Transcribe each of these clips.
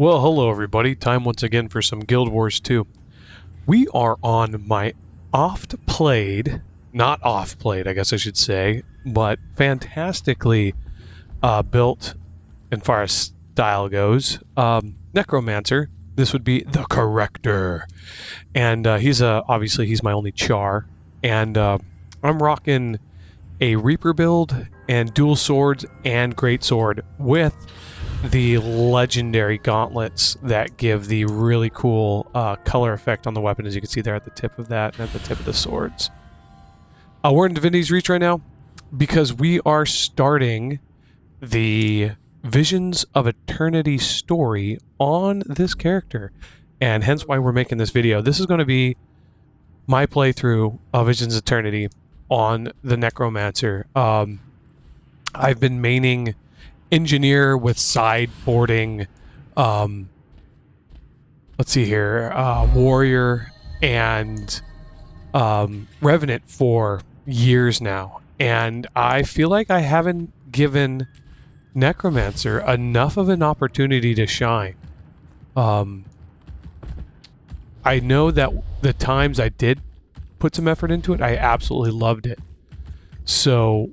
Well, hello everybody. Time once again for some Guild Wars 2. We are on my not oft-played, I guess I should say, but fantastically built, in far as style goes, Necromancer. This would be the Corrector. And obviously he's my only Charr. And I'm rocking a Reaper build and dual swords and greatsword with the legendary gauntlets that give the really cool color effect on the weapon, as you can see there at the tip of that and at the tip of the swords. We're in Divinity's Reach right now because we are starting the Visions of Eternity story on this character, and hence why we're making this video. This is going to be my playthrough of Visions of Eternity on the Necromancer. I've been maining Engineer with sideboarding, let's see here, Warrior and Revenant for years now, and I feel like I haven't given Necromancer enough of an opportunity to shine. I know that the times I did put some effort into it, I absolutely loved it. So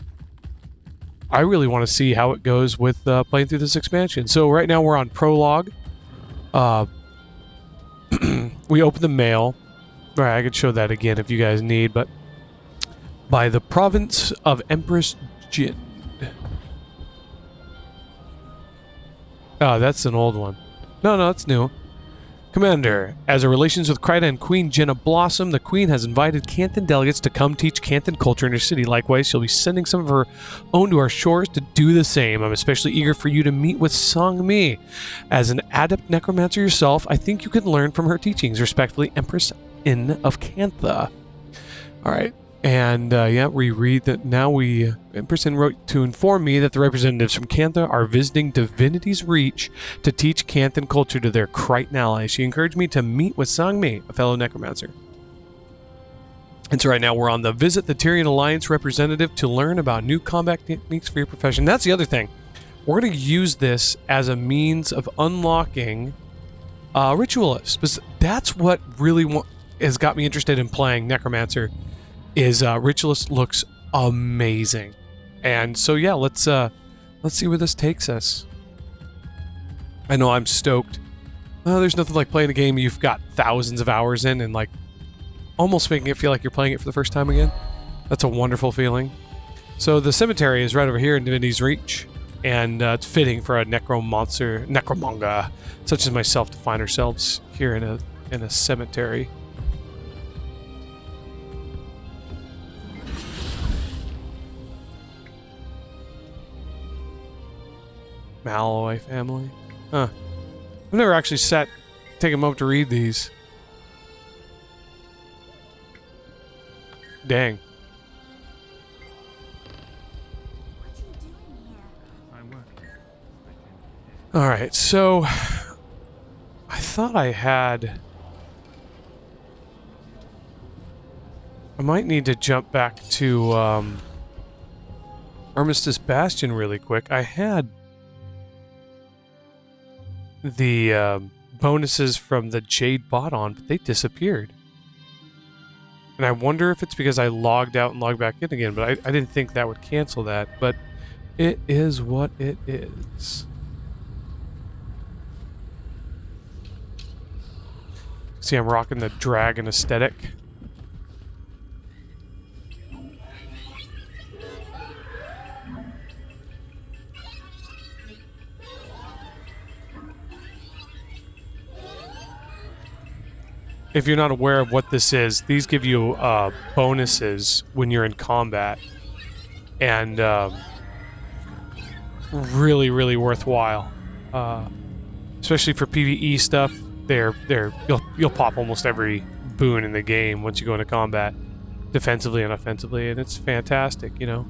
I really want to see how it goes with playing through this expansion. So right now we're on prologue. We open the mail. All right, I could show that again if you guys need, but by the province of Empress Jin. Oh, that's an old one. No, it's new. Commander, as her relations with Kryta and Queen Jenna blossom, the Queen has invited Canton delegates to come teach Canton culture in her city. Likewise, she'll be sending some of her own to our shores to do the same. I'm especially eager for you to meet with Song-Mi. As an adept necromancer yourself, I think you can learn from her teachings. Respectfully, Empress Inn of Cantha. Alright, and yeah, we read that now Empress Inn wrote to inform me that the representatives from Cantha are visiting Divinity's Reach to teach Canton culture to their Crichton allies. She encouraged me to meet with Song-Mi, a fellow necromancer. And so right now we're on the Visit the Tyrian Alliance representative to learn about new combat techniques for your profession. That's the other thing. We're going to use this as a means of unlocking Ritualist. Because that's what really has got me interested in playing Necromancer. Is Ritualist looks amazing. And so yeah, let's see where this takes us. I know I'm stoked. There's nothing like playing a game you've got thousands of hours in and like almost making it feel like you're playing it for the first time again. That's a wonderful feeling. So the cemetery is right over here in Divinity's Reach, and it's fitting for a necromanga such as myself to find ourselves here in a cemetery. Malloy family. Huh. I've never actually take a moment to read these. Dang. Alright, so I thought I might need to jump back to Armistice Bastion really quick. I had the bonuses from the Jade bot on, but they disappeared. And I wonder if it's because I logged out and logged back in again, but I didn't think that would cancel that, but it is what it is. See, I'm rocking the dragon aesthetic. If you're not aware of what this is, these give you bonuses when you're in combat, and really, really worthwhile. Especially for PvE stuff, you'll pop almost every boon in the game once you go into combat, defensively and offensively, and it's fantastic, you know.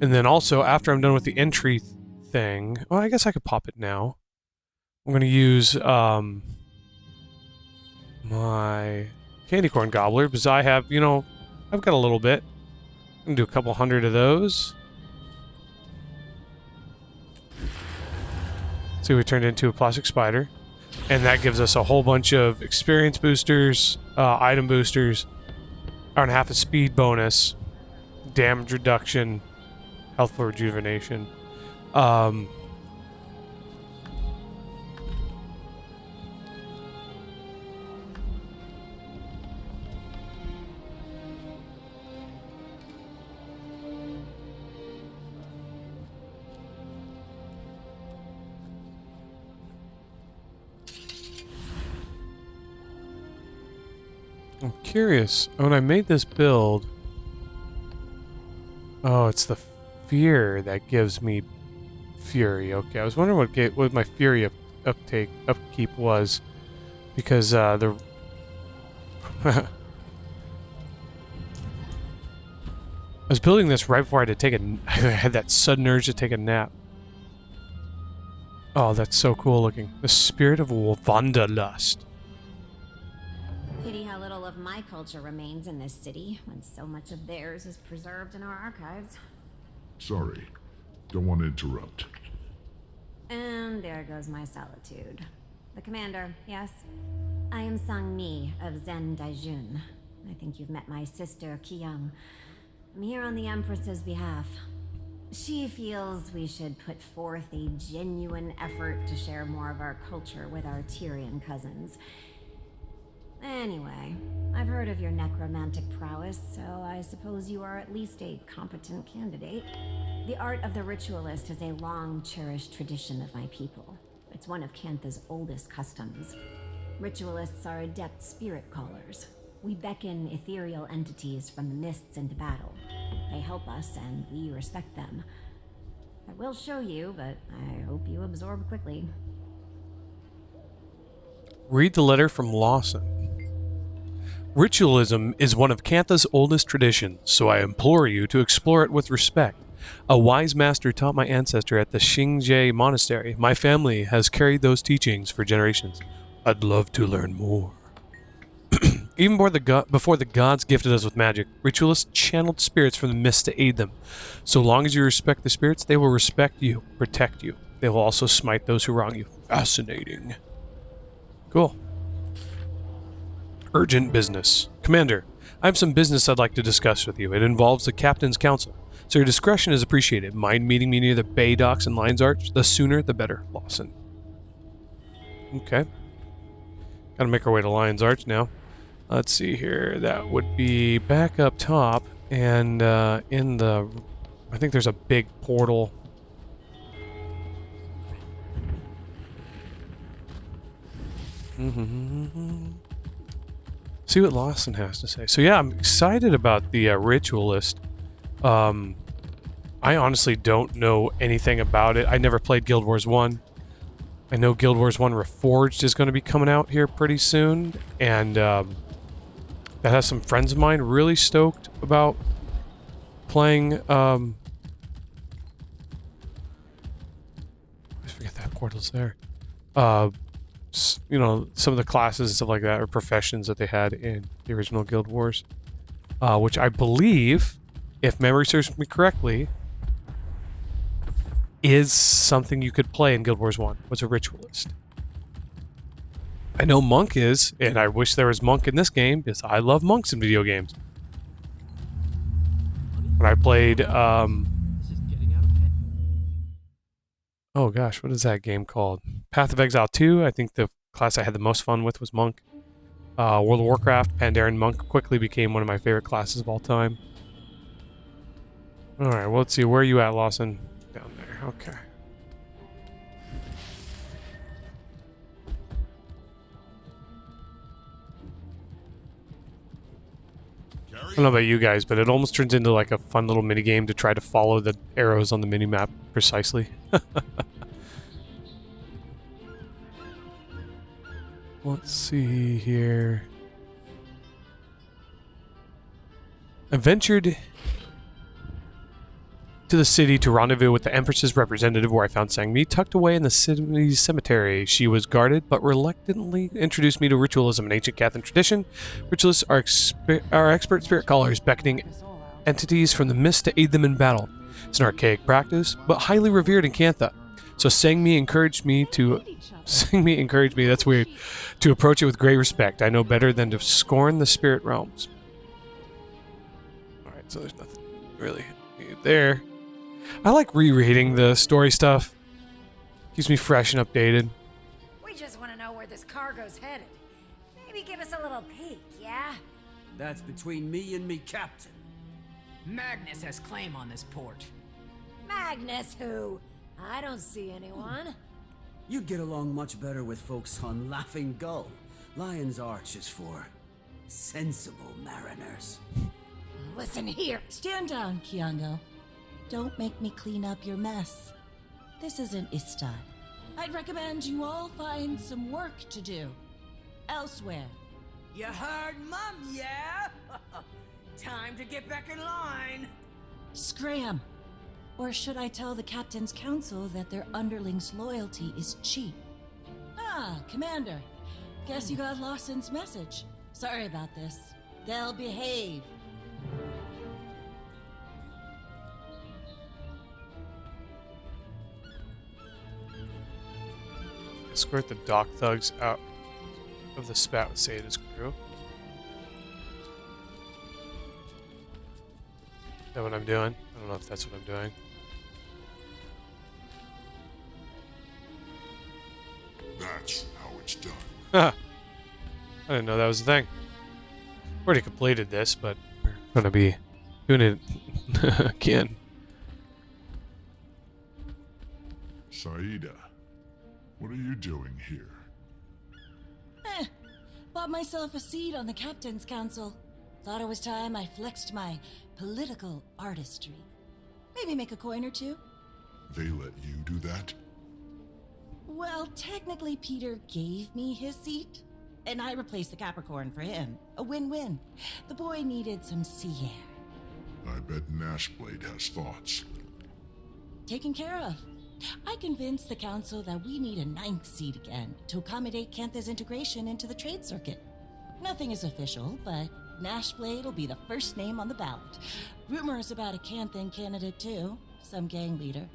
And then also, after I'm done with the entry thing, well, I guess I could pop it now. I'm going to use my candy corn gobbler because I have, I've got a little bit. I'm going to do a couple hundred of those. So we turned into a plastic spider. And that gives us a whole bunch of experience boosters, item boosters, hour and a half of speed bonus, damage reduction, healthful rejuvenation. I'm curious, when I made this build... Oh, it's the fear that gives me fury. Okay, I was wondering what my fury upkeep was. Because, the... I was building this right before I had to take I had that sudden urge to take a nap. Oh, that's so cool looking. The spirit of Wanderlust. Pity how little of my culture remains in this city, when so much of theirs is preserved in our archives. Sorry. Don't want to interrupt. And there goes my solitude. The commander, yes? I am Sang-mi of Zen Daijun. I think you've met my sister, Qiyang. I'm here on the Empress's behalf. She feels we should put forth a genuine effort to share more of our culture with our Tyrian cousins. Anyway, I've heard of your necromantic prowess, so I suppose you are at least a competent candidate. The art of the Ritualist is a long-cherished tradition of my people. It's one of Cantha's oldest customs. Ritualists are adept spirit callers. We beckon ethereal entities from the mists into battle. They help us, and we respect them. I will show you, but I hope you absorb quickly. Read the letter from Lawson. Ritualism is one of Cantha's oldest traditions, so I implore you to explore it with respect. A wise master taught my ancestor at the Xingje Monastery. My family has carried those teachings for generations. I'd love to learn more. Even before the gods gifted us with magic, ritualists channeled spirits from the mist to aid them. So long as you respect the spirits, they will respect you, protect you. They will also smite those who wrong you. Fascinating. Cool. Urgent business. Commander, I have some business I'd like to discuss with you. It involves the Captain's Council, so your discretion is appreciated. Mind meeting me near the Bay Docks and Lions Arch? The sooner, the better, Lawson. Okay. Gotta make our way to Lions Arch now. Let's see here. That would be back up top, and in the... I think there's a big portal. See what Lawson has to say. So yeah, I'm excited about the Ritualist. I honestly don't know anything about it. I never played Guild Wars 1. I know Guild Wars 1 Reforged is going to be coming out here pretty soon, and that has some friends of mine really stoked about playing. I forget that portal's there. You know, some of the classes and stuff like that, or professions that they had in the original Guild Wars, which I believe, if memory serves me correctly, is something you could play in Guild Wars 1, was a Ritualist. I know Monk is, and I wish there was Monk in this game, because I love monks in video games. When I played, oh gosh, what is that game called? Path of Exile 2, I think the class I had the most fun with was Monk. World of Warcraft, Pandaren Monk quickly became one of my favorite classes of all time. Alright, well, let's see, where are you at, Lawson? Down there, okay. I don't know about you guys, but it almost turns into like a fun little mini game to try to follow the arrows on the mini-map precisely. Let's see here. I ventured to the city to rendezvous with the Empress's representative, where I found Sang-mi tucked away in the city's cemetery. She was guarded, but reluctantly introduced me to ritualism, an ancient Catholic tradition. Ritualists are expert spirit callers, beckoning entities from the mist to aid them in battle. It's an archaic practice, but highly revered in Cantha. So sing me encouraged me, that's weird, to approach it with great respect. I know better than to scorn the spirit realms. Alright, so there's nothing really there. I like rereading the story stuff. Keeps me fresh and updated. We just want to know where this cargo's headed. Maybe give us a little peek, yeah? That's between me and me captain. Magnus has claim on this port. Magnus who? I don't see anyone. You'd get along much better with folks on Laughing Gull. Lion's Arch is for sensible mariners. Listen here. Stand down, Kiango. Don't make me clean up your mess. This isn't Istan. I'd recommend you all find some work to do. Elsewhere. You heard, Mum, yeah? Time to get back in line. Scram. Or should I tell the Captain's Council that their underlings' loyalty is cheap? Ah, Commander. Guess you got Lawson's message. Sorry about this. They'll behave. Escort the dock thugs out of the spout with Sada's crew. Is that what I'm doing? I don't know if that's what I'm doing. That's how it's done. I didn't know that was a thing. Already completed this, but we're gonna be doing it again. Saida, what are you doing here? Bought myself a seat on the Captain's Council. Thought it was time I flexed my political artistry. Maybe make a coin or two. They let you do that? Well, technically Peter gave me his seat, and I replaced the Capricorn for him. A win-win. The boy needed some sea air. I bet Nashblade has thoughts. Taken care of. I convinced the council that we need a 9th seat again to accommodate Cantha's integration into the trade circuit. Nothing is official, but Nashblade will be the first name on the ballot. Rumors about a Canthan candidate too, some gang leader.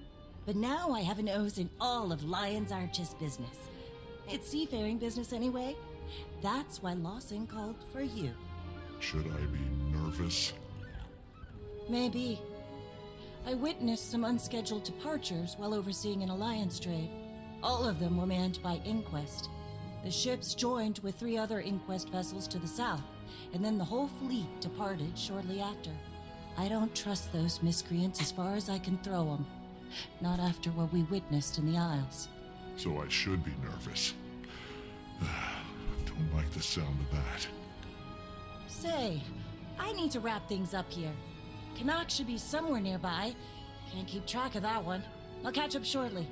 But now I have a nose in all of Lion's Arch's business. It's seafaring business anyway. That's why Lawson called for you. Should I be nervous? Maybe. I witnessed some unscheduled departures while overseeing an alliance trade. All of them were manned by Inquest. The ships joined with 3 other Inquest vessels to the south, and then the whole fleet departed shortly after. I don't trust those miscreants as far as I can throw them. Not after what we witnessed in the Isles. So I should be nervous. Don't like the sound of that. Say, I need to wrap things up here. Canuck should be somewhere nearby. Can't keep track of that one. I'll catch up shortly.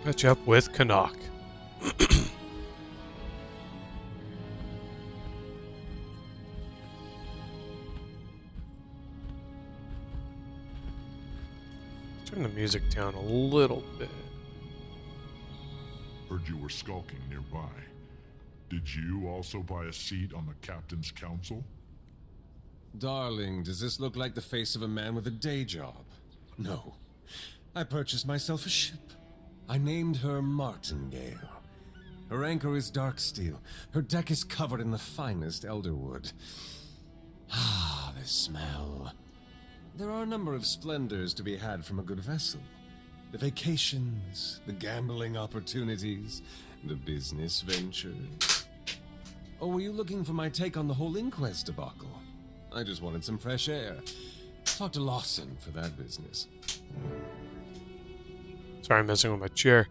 Catch up with Canuck. Turn the music down a little bit. Heard you were skulking nearby. Did you also buy a seat on the Captain's Council? Darling, does this look like the face of a man with a day job? No. I purchased myself a ship. I named her Martingale. Her anchor is dark steel. Her deck is covered in the finest elderwood. Ah, the smell. There are a number of splendors to be had from a good vessel. The vacations, the gambling opportunities, the business ventures. Or were you looking for my take on the whole Inquest debacle? I just wanted some fresh air. Talk to Lawson for that business. Sorry, I'm messing with my chair.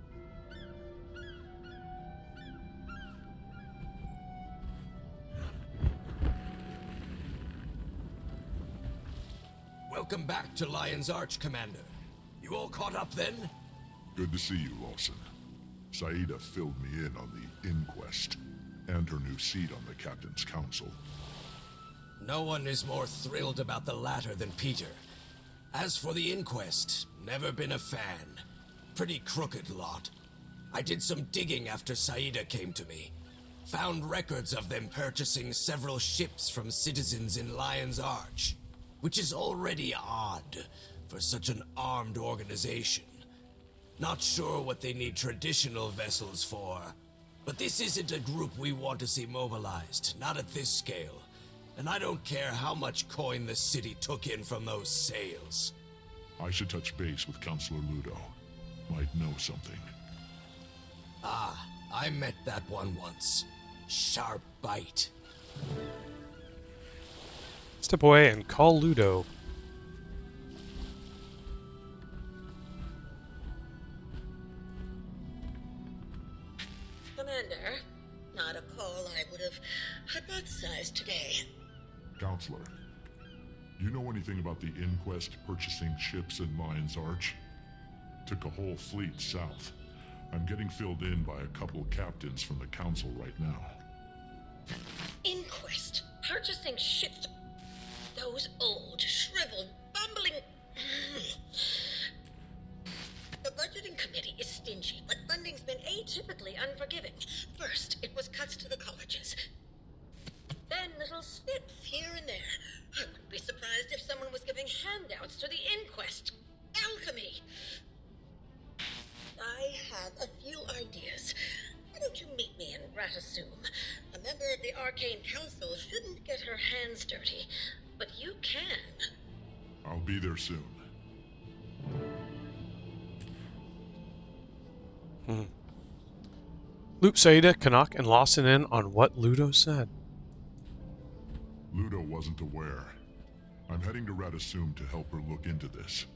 Welcome back to Lion's Arch, Commander. You all caught up then? Good to see you, Lawson. Saida filled me in on the Inquest and her new seat on the Captain's Council. No one is more thrilled about the latter than Peter. As for the Inquest, never been a fan. Pretty crooked lot. I did some digging after Saida came to me. Found records of them purchasing several ships from citizens in Lion's Arch, which is already odd for such an armed organization. Not sure what they need traditional vessels for. But this isn't a group we want to see mobilized, not at this scale. And I don't care how much coin the city took in from those sales. I should touch base with Counselor Ludo. Might know something. Ah, I met that one once. Sharp bite. Step away and call Ludo. Commander, not a call I would have hypothesized today. Counselor, do you know anything about the Inquest purchasing ships in Lion's Arch? Took a whole fleet south. I'm getting filled in by a couple captains from the Council right now. Inquest, purchasing ships. Those old, shriveled, bumbling... The budgeting committee is stingy, but funding's been atypically unforgiving. First, it was cuts to the colleges. Then little snips here and there. I wouldn't be surprised if someone was giving handouts to the Inquest. Alchemy. I have a few ideas. Why don't you meet me in Ratasum? A member of the Arcane Council shouldn't get her hands dirty, but you can. I'll be there soon. Loop Saida, Canuck, and Lawson in on what Ludo said. Ludo wasn't aware. I'm heading to Ratasum to help her look into this.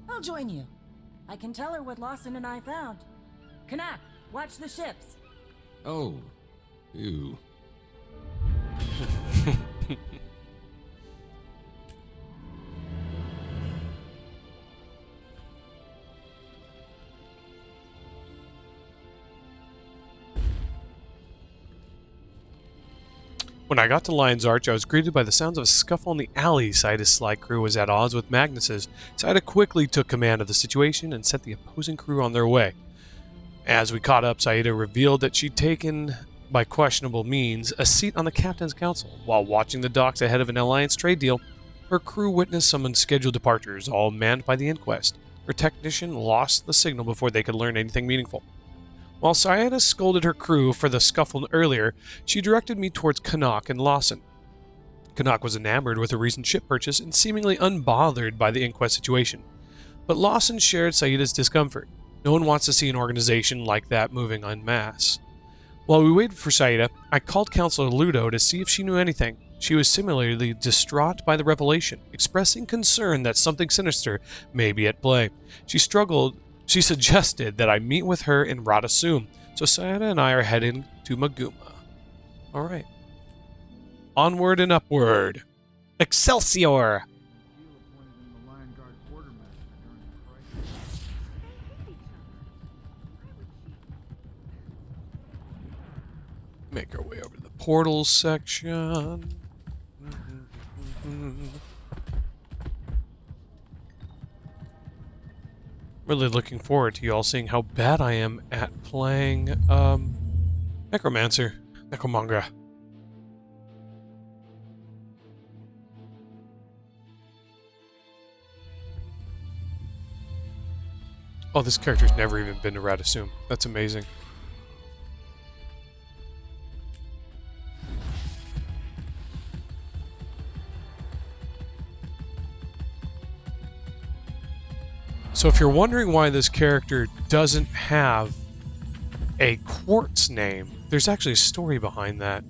I'll join you. I can tell her what Lawson and I found. Canuck, watch the ships. Oh, you. When I got to Lion's Arch, I was greeted by the sounds of a scuffle in the alley. Saida's sly crew was at odds with Magnus's. Saida quickly took command of the situation and sent the opposing crew on their way. As we caught up, Saida revealed that she'd taken, by questionable means, a seat on the Captain's Council. While watching the docks ahead of an alliance trade deal, her crew witnessed some unscheduled departures, all manned by the Inquest. Her technician lost the signal before they could learn anything meaningful. While Saida scolded her crew for the scuffle earlier, she directed me towards Canuck and Lawson. Canuck was enamored with a recent ship purchase and seemingly unbothered by the Inquest situation. But Lawson shared Saida's discomfort. No one wants to see an organization like that moving en masse. While we waited for Saida, I called Counselor Ludo to see if she knew anything. She was similarly distraught by the revelation, expressing concern that something sinister may be at play. She suggested that I meet with her in Ratasum, so Saida and I are heading to Maguma. Alright. Onward and upward. Excelsior! Make our way over to the portals section. Really looking forward to you all seeing how bad I am at playing Necromancer. Necromancer. Oh, this character's never even been to Ratasum. That's amazing. So if you're wondering why this character doesn't have a quartz name, there's actually a story behind that.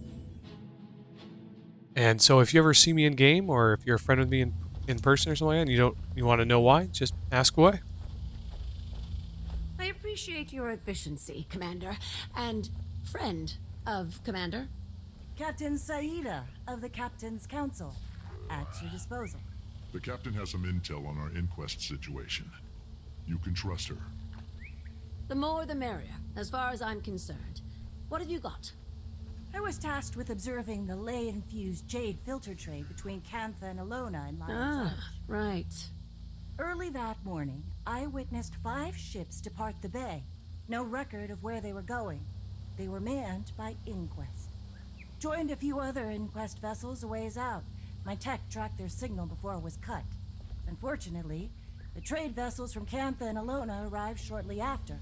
And so if you ever see me in game, or if you're a friend with me in person or something like that, and you want to know why, just ask away. I appreciate your efficiency, Commander, and friend of Commander. Captain Saida of the Captain's Council, at your disposal. The captain has some intel on our inquest situation. You can trust her. The more the merrier, as far as I'm concerned. What have you got? I was tasked with observing the ley-infused jade filter trade between Cantha and Alona in Lion's Arch. Right. Early that morning, I witnessed 5 ships depart the bay. No record of where they were going. They were manned by Inquest. Joined a few other Inquest vessels a ways out. My tech tracked their signal before it was cut. Unfortunately, The trade vessels from Cantha and Alona arrived shortly after,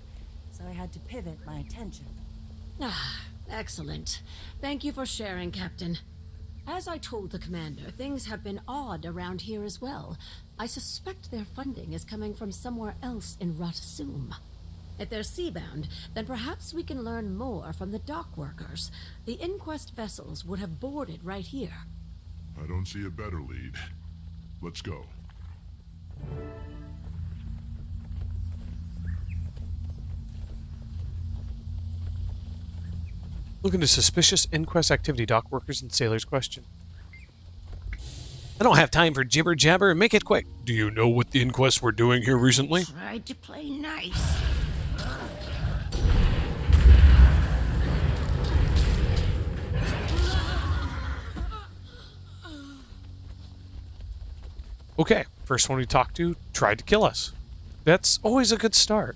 so I had to pivot my attention. Ah, excellent. Thank you for sharing, Captain. As I told the commander, things have been odd around here as well. I suspect their funding is coming from somewhere else in Ratasum. If they're seabound, then perhaps we can learn more from the dock workers. The Inquest vessels would have boarded right here. I don't see a better lead. Let's go. Look into suspicious Inquest activity, dock workers and sailors question. I don't have time for jibber jabber. Make it quick. Do you know what the Inquests were doing here recently? Tried to play nice. Okay, first one we talked to tried to kill us. That's always a good start.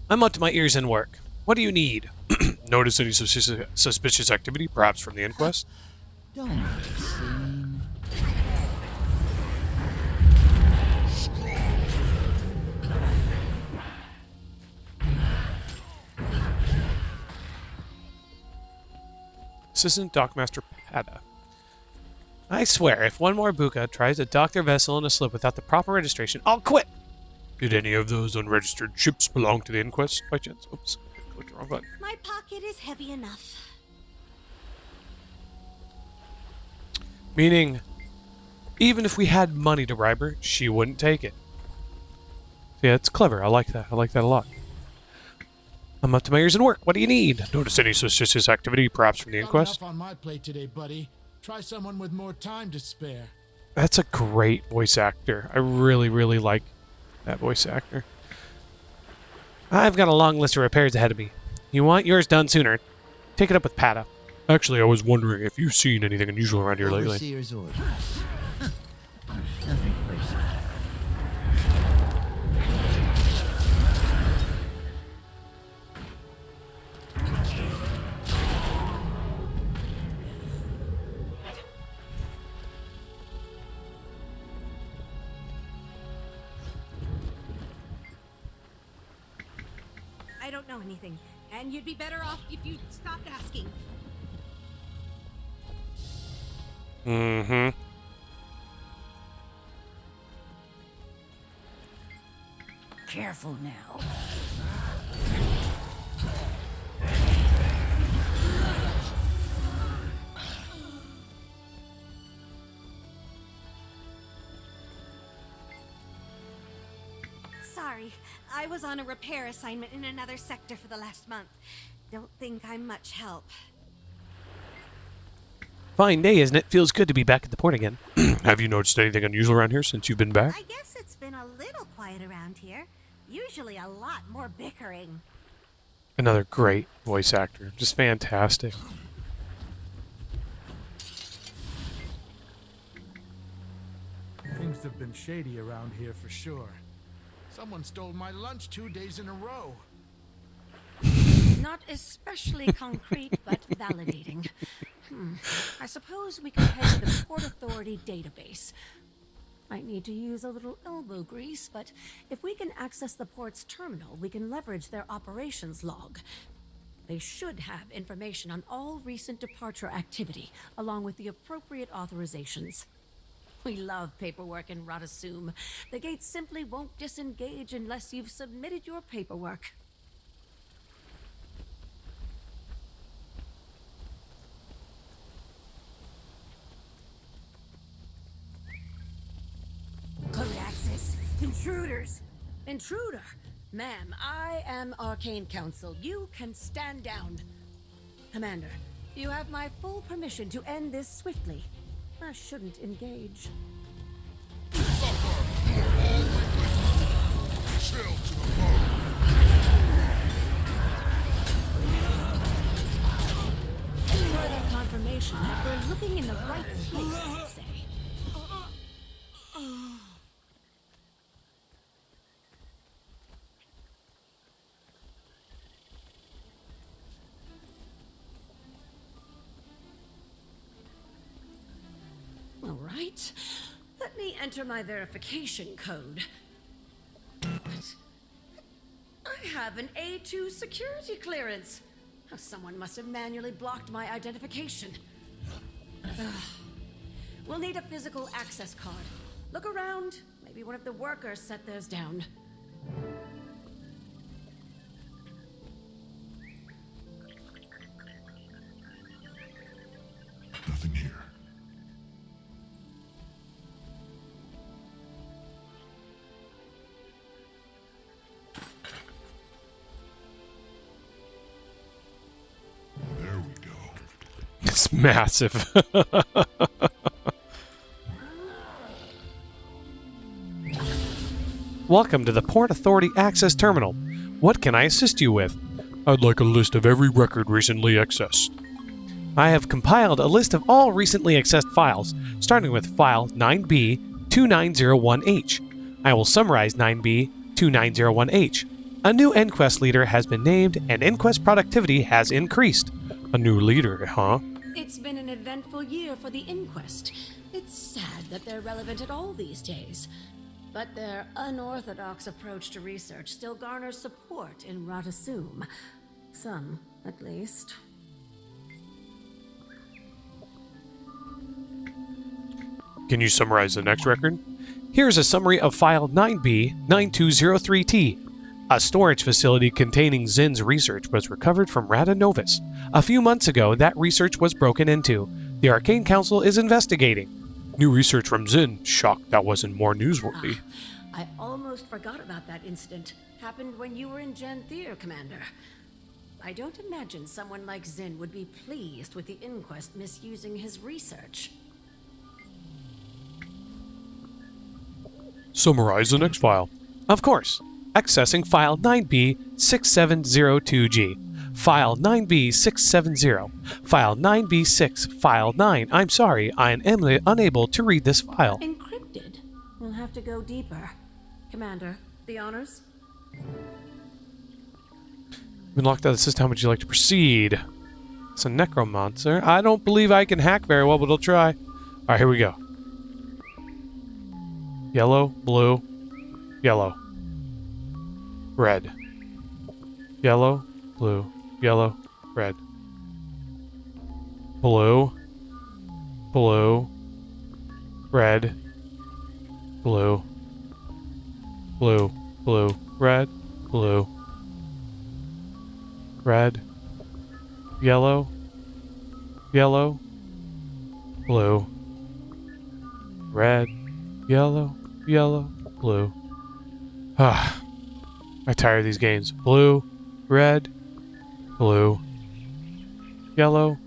I'm up to my ears in work. What do you need? Notice any suspicious activity, perhaps from the Inquest? Don't make a scene. Assistant Dockmaster Pada. I swear, if one more Buka tries to dock their vessel in a slip without the proper registration, I'll quit! Did any of those unregistered ships belong to the Inquest, by chance? Oops, clicked the wrong button. My pocket is heavy enough. Meaning, even if we had money to bribe her, she wouldn't take it. Yeah, it's clever. I like that. I like that a lot. I'm up to my ears in work. What do you need? Notice any suspicious activity, perhaps from the Inquest? Got enough on my plate today, buddy. Try someone with more time to spare. That's a great voice actor. I really, really like that voice actor. I've got a long list of repairs ahead of me. You want yours done sooner? Take it up with Pada. Actually, I was wondering if you've seen anything unusual around here lately. Overseer's orders. Nothing personal. I don't know anything, and you'd be better off if you stopped asking. Mm-hmm. Careful now. Sorry, I was on a repair assignment in another sector for the last month. Don't think I'm much help. Fine day, isn't it? Feels good to be back at the port again. Have you noticed anything unusual around here since you've been back? I guess it's been a little quiet around here. Usually a lot more bickering. Another great voice actor. Just fantastic. Things have been shady around here for sure. Someone stole my lunch 2 days in a row. Not especially concrete, but validating. I suppose we could head to the Port Authority database. Might need to use a little elbow grease, but if we can access the port's terminal, we can leverage their operations log. They should have information on all recent departure activity, along with the appropriate authorizations. We love paperwork in Ratasum. The gates simply won't disengage unless you've submitted your paperwork. Code access. Intruders. Intruder? Ma'am, I am Arcane Council. You can stand down. Commander, you have my full permission to end this swiftly. I shouldn't engage. Chill to the bone. Further confirmation that we're looking in the right place, I'd say. All right. Let me enter my verification code. But I have an A2 security clearance. Oh, someone must have manually blocked my identification. Ugh. We'll need a physical access card. Look around. Maybe one of the workers set theirs down. Nothing here. There we go. It's massive. Welcome to the Port Authority Access Terminal. What can I assist you with? I'd like a list of every record recently accessed. I have compiled a list of all recently accessed files, starting with file 9B2901H. I will summarize 9B2901H. A new Inquest leader has been named, and Inquest productivity has increased. A new leader, huh? It's been an eventful year for the Inquest. It's sad that they're relevant at all these days. But their unorthodox approach to research still garners support in Ratasum. Some, at least. Can you summarize the next record? Here's a summary of file 9B9203T. A storage facility containing Zin's research was recovered from Rata Novus. A few months ago, that research was broken into. The Arcane Council is investigating. New research from Zin. Shocked that wasn't more newsworthy. I almost forgot about that incident. Happened when you were in Gen Thier, Commander. I don't imagine someone like Zin would be pleased with the Inquest misusing his research. Summarize the next file. Of course. Accessing file 9B6702G. File 9B670. File 9B6. File 9. I'm sorry, I am unable to read this file. Encrypted. We'll have to go deeper. Commander, the honors? Been locked out of the system. How would you like to proceed? It's a Necromancer. I don't believe I can hack very well, but I'll try. Alright, here we go. Yellow, blue, yellow, red. Yellow, blue, yellow, red. Blue, blue, red, blue, blue, blue, red, blue, red, yellow, yellow, blue, red, yellow, yellow, blue. Ah, I'm tired of these games. Blue, red, blue, yellow,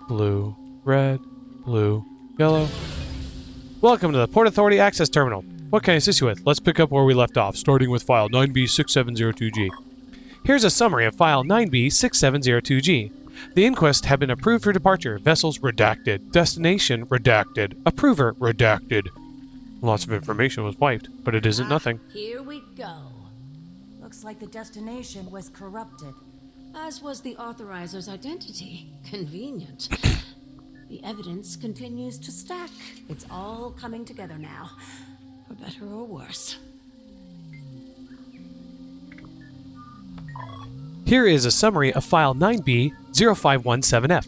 blue, red, blue, yellow. Welcome to the Port Authority Access Terminal. What can I assist you with? Let's pick up where we left off, starting with file 9B6702G. Here's a summary of file 9B6702G. The Inquest have been approved for departure. Vessels redacted. Destination redacted. Approver redacted. Lots of information was wiped, but it isn't nothing. Here we go. Looks like the destination was corrupted. As was the authoriser's identity. Convenient. The evidence continues to stack. It's all coming together now. For better or worse. Here is a summary of file 9B0517F.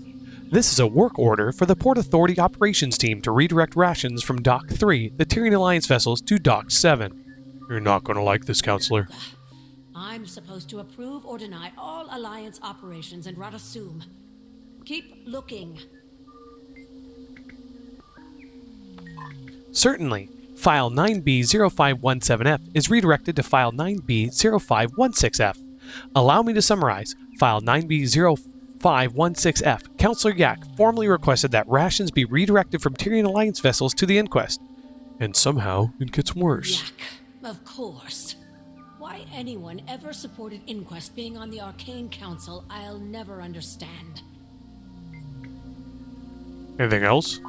This is a work order for the Port Authority Operations Team to redirect rations from Dock 3, the Tyrian Alliance vessels, to Dock 7. You're not going to like this, Counselor. I'm supposed to approve or deny all Alliance operations in Ratasum. Keep looking. Certainly. File 9B0517F is redirected to file 9B0516F. Allow me to summarize. File 9B0516F. Counselor Yak formally requested that rations be redirected from Tyrian Alliance vessels to the Inquest. And somehow, it gets worse. Yak, of course. Why anyone ever supported Inquest being on the Arcane Council, I'll never understand. Anything else?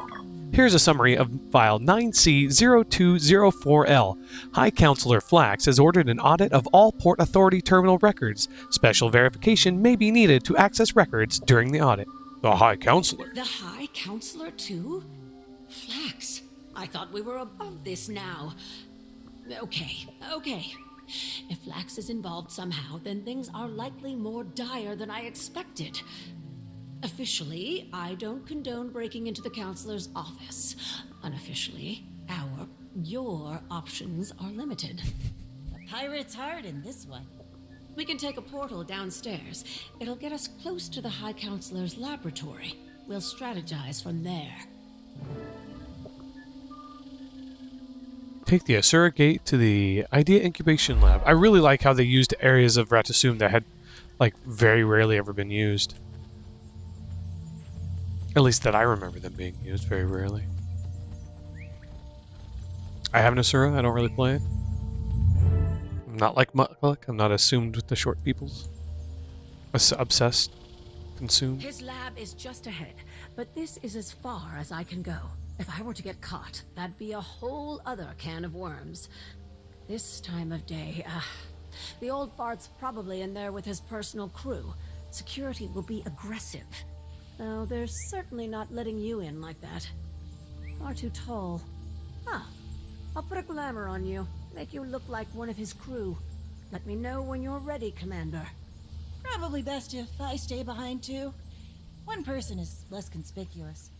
Here's a summary of file 9C0204L. High Counselor Flax has ordered an audit of all Port Authority terminal records. Special verification may be needed to access records during the audit. The High Counselor. The High Counselor, too? I thought we were above this now. Okay. If Flax is involved somehow, then things are likely more dire than I expected. Officially, I don't condone breaking into the counselor's office. Unofficially, your options are limited. The pirate's hard in this one. We can take a portal downstairs. It'll get us close to the High Counselor's laboratory. We'll strategize from there. Take the Asura Gate to the Idea Incubation Lab. I really like how they used areas of Ratasum that had, like, very rarely ever been used. At least that I remember them being used very rarely. I have an Asura. I don't really play it. I'm not like Mutluk. I'm not assumed with the short peoples. Obsessed. Consumed. His lab is just ahead, but this is as far as I can go. If I were to get caught, that'd be a whole other can of worms. This time of day, the old fart's probably in there with his personal crew. Security will be aggressive. Though they're certainly not letting you in like that. Far too tall. I'll put a glamour on you. Make you look like one of his crew. Let me know when you're ready, Commander. Probably best if I stay behind too. One person is less conspicuous.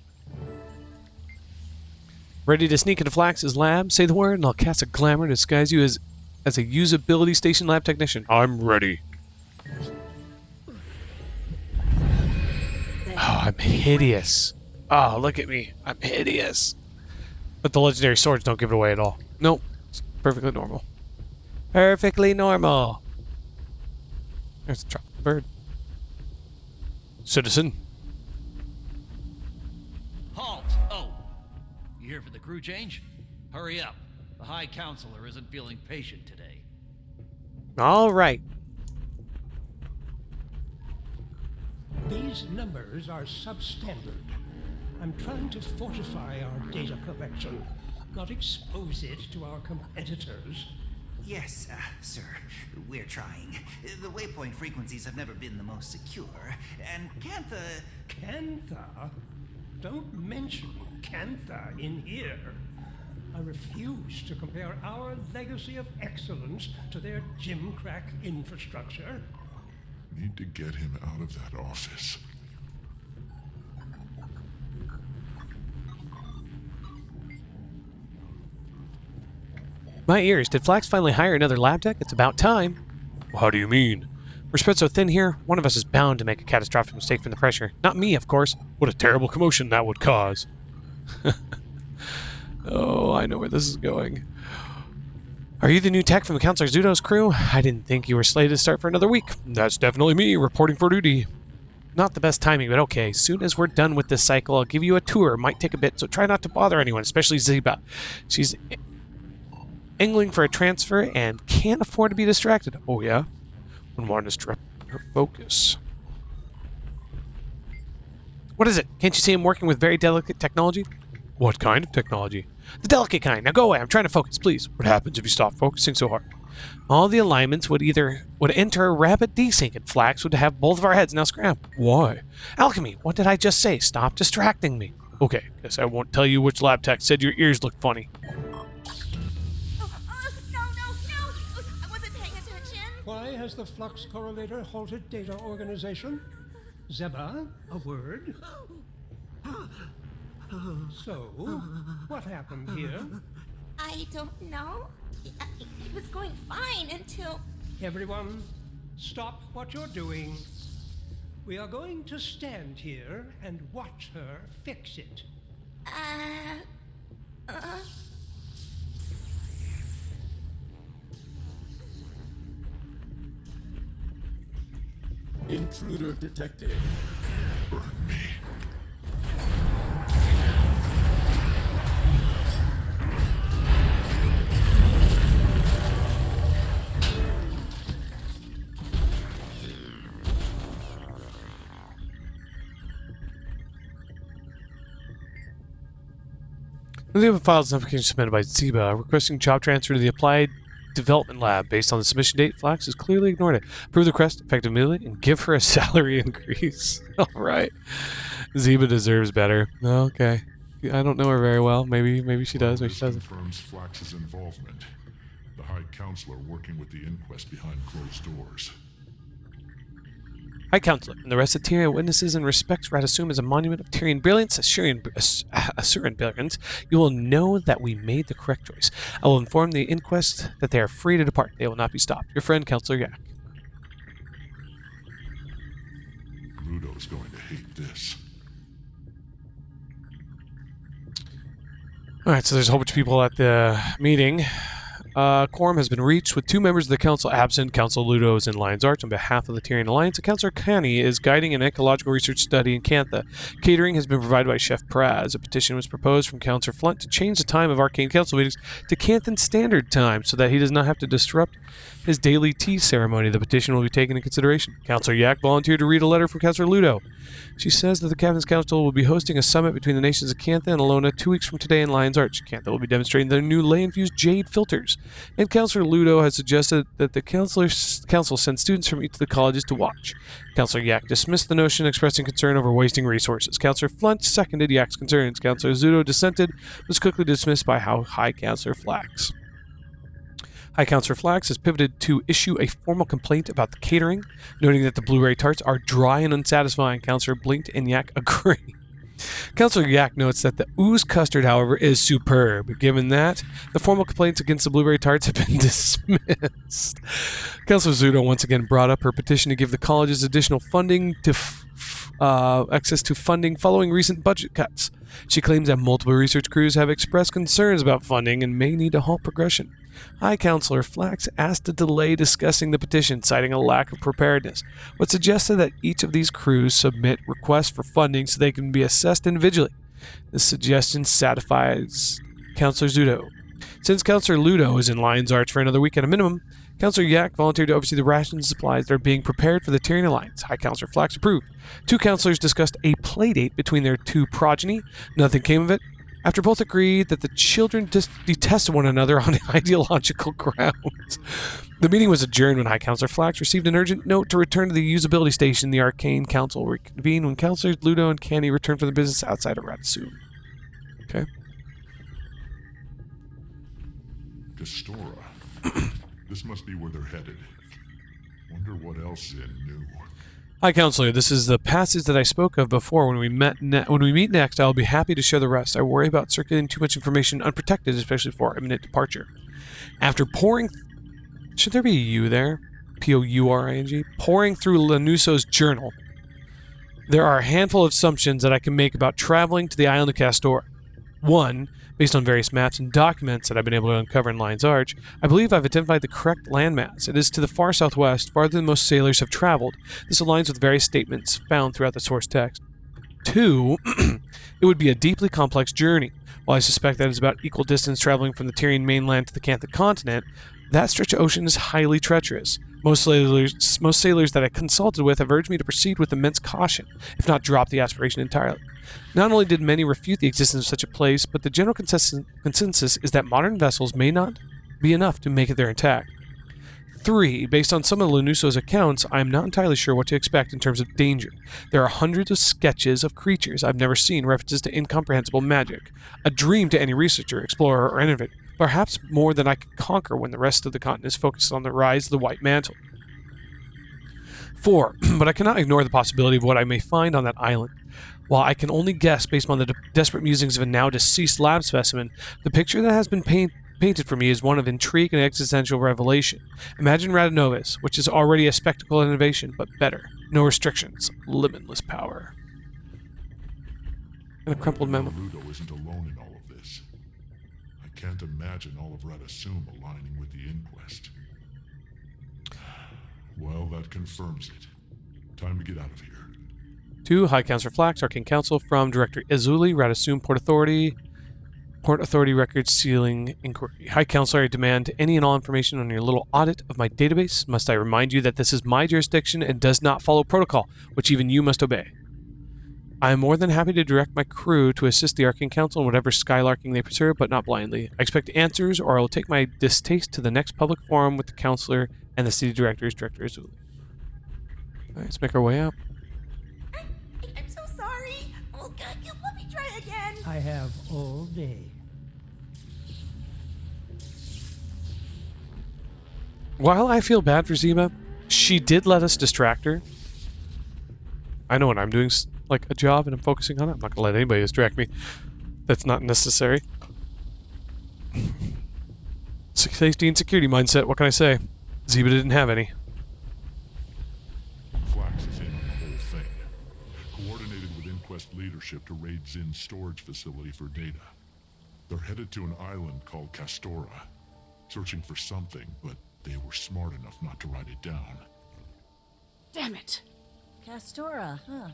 Ready to sneak into Flax's lab? Say the word and I'll cast a glamour to disguise you as a usability station lab technician. I'm ready. Oh, I'm hideous. Oh, look at me. I'm hideous. But the legendary swords don't give it away at all. Nope. It's perfectly normal. Perfectly normal. There's a tropical bird. Citizen. Halt! Oh. You here for the crew change? Hurry up. The High Counselor isn't feeling patient today. All right. These numbers are substandard. I'm trying to fortify our data collection, not expose it to our competitors. Yes, sir. We're trying. The waypoint frequencies have never been the most secure, and Cantha... Cantha? Don't mention Cantha in here. I refuse to compare our legacy of excellence to their gimcrack infrastructure. Need to get him out of that office. My ears, did Flax finally hire another lab tech? It's about time. How do you mean? We're spread so thin here, one of us is bound to make a catastrophic mistake from the pressure. Not me, of course. What a terrible commotion that would cause. Oh, I know where this is going. Are you the new tech from the Counselor Zudo's crew? I didn't think you were slated to start for another week. That's definitely me, reporting for duty. Not the best timing, but okay. Soon as we're done with this cycle, I'll give you a tour. Might take a bit, so try not to bother anyone, especially Ziba. She's angling for a transfer and can't afford to be distracted. Oh, yeah? Wouldn't want to disrupt her focus. What is it? Can't you see I'm working with very delicate technology? What kind of technology? The delicate kind. Now go away. I'm trying to focus, please. What happens if you stop focusing so hard? All the alignments would enter a rapid desync, and Flax would have both of our heads now scrambled. Why? Alchemy, what did I just say? Stop distracting me. Okay, guess I won't tell you which lab tech said your ears look funny. I wasn't paying attention. Why has the flux correlator halted data organization? Zeba, a word? So, what happened here? I don't know. It was going fine until... Everyone, stop what you're doing. We are going to stand here and watch her fix it. Intruder detected. Burn me. The files application submitted by Ziba requesting job transfer to the Applied Development Lab based on the submission date. Flax has clearly ignored it. Approve the request effective immediately and give her a salary increase. Alright. Ziba deserves better. Okay. I don't know her very well. Maybe she does, maybe she doesn't. Confirms Flax's involvement. The High Counselor working with the inquest behind closed doors. High Counselor, and the rest of Tyrion witnesses and respects Radasum as a monument of Tyrion brilliance, Asuran brilliance, you will know that we made the correct choice. I will inform the inquest that they are free to depart. They will not be stopped. Your friend, Counselor Yak. Ludo's going to hate this. Alright, so there's a whole bunch of people at the meeting. Quorum has been reached with 2 members of the council absent. Council Ludo is in Lion's Arch on behalf of the Tyrion Alliance, and Councilor Canny is guiding an ecological research study in Cantha. Catering has been provided by Chef Praz. A petition was proposed from Councilor Flunt to change the time of Arcane Council meetings to Canthan Standard Time so that he does not have to disrupt his daily tea ceremony. The petition will be taken into consideration. Councilor Yak volunteered to read a letter from Councilor Ludo. She says that the Captain's Council will be hosting a summit between the nations of Cantha and Alona 2 weeks from today in Lion's Arch. Cantha will be demonstrating their new ley-infused jade filters. And Councilor Ludo has suggested that the council send students from each of the colleges to watch. Councilor Yak dismissed the notion, expressing concern over wasting resources. Councilor Flunt seconded Yak's concerns. Councilor Zudo dissented, was quickly dismissed by High Councilor Flax. High Councilor Flax has pivoted to issue a formal complaint about the catering, noting that the blueberry tarts are dry and unsatisfying. Councilor Blinked and Yak agree. Councilor Yak notes that the ooze custard, however, is superb. Given that, the formal complaints against the blueberry tarts have been dismissed. Councilor Zudo once again brought up her petition to give the colleges additional funding to access to funding following recent budget cuts. She claims that multiple research crews have expressed concerns about funding and may need to halt progression. High Councilor Flax asked to delay discussing the petition, citing a lack of preparedness, but suggested that each of these crews submit requests for funding so they can be assessed individually. This suggestion satisfies Councilor Zudo. Since Councilor Ludo is in Lion's Arch for another week at a minimum, Councilor Yak volunteered to oversee the rations supplies that are being prepared for the Tyrion Alliance. High Councilor Flax approved. 2 councilors discussed a playdate between their 2 progeny. Nothing came of it, after both agreed that the children detested one another on ideological grounds. The meeting was adjourned when High Councilor Flax received an urgent note to return to the usability station. The Arcane Council reconvened when Councilors Ludo and Canny returned from the business outside of Radasum. Okay. Gastora. This must be where they're headed. Wonder what else is new. Hi, Counselor. This is the passage that I spoke of before. When we meet next, I will be happy to share the rest. I worry about circulating too much information unprotected, especially for imminent departure. After pouring... Should there be a U there? P-O-U-R-I-N-G? Pouring through Lanuso's journal, there are a handful of assumptions that I can make about traveling to the island of Castor. 1, based on various maps and documents that I've been able to uncover in Lion's Arch, I believe I've identified the correct landmass. It is to the far southwest, farther than most sailors have traveled. This aligns with various statements found throughout the source text. 2, it would be a deeply complex journey. While I suspect that it is about equal distance traveling from the Tyrion mainland to the Cantha continent, that stretch of ocean is highly treacherous. Most sailors that I consulted with have urged me to proceed with immense caution, if not drop the aspiration entirely. Not only did many refute the existence of such a place, but the general consensus is that modern vessels may not be enough to make it there intact. 3, based on some of Lanuso's accounts, I am not entirely sure what to expect in terms of danger. There are hundreds of sketches of creatures I've never seen, references to incomprehensible magic. A dream to any researcher, explorer, or innovator. Perhaps more than I can conquer when the rest of the continent is focused on the rise of the White Mantle. 4, but I cannot ignore the possibility of what I may find on that island. While I can only guess based on the desperate musings of a now deceased lab specimen, the picture that has been painted for me is one of intrigue and existential revelation. Imagine Radanovis, which is already a spectacle and innovation, but better. No restrictions, limitless power. And a crumpled memo. Ludo isn't alone in all of this. I can't imagine all of Radasum aligning with the inquest. Well, that confirms it. Time to get out of here. 2, High Councilor Flax, Arcane Council, from Director Izuli, Radasum Port Authority Records Sealing Inquiry. High Councilor, I demand any and all information on your little audit of my database. Must I remind you that this is my jurisdiction and does not follow protocol, which even you must obey. I am more than happy to direct my crew to assist the Arcane Council in whatever skylarking they pursue, but not blindly. I expect answers, or I will take my distaste to the next public forum with the Councilor and the City Director's Director Izuli. Alright, let's make our way out. I'm so sorry. Oh, God, let me try again. I have all day. While I feel bad for Zima, she did let us distract her. I know when I'm doing like a job and I'm focusing on it, I'm not gonna let anybody distract me. That's not necessary. Safety and security mindset, what can I say? Zima didn't have any. Flax is in on the whole thing. Coordinated with Inquest leadership to raid Zin's storage facility for data. They're headed to an island called Castora, searching for something, but they were smart enough not to write it down. Damn it. Castora, huh?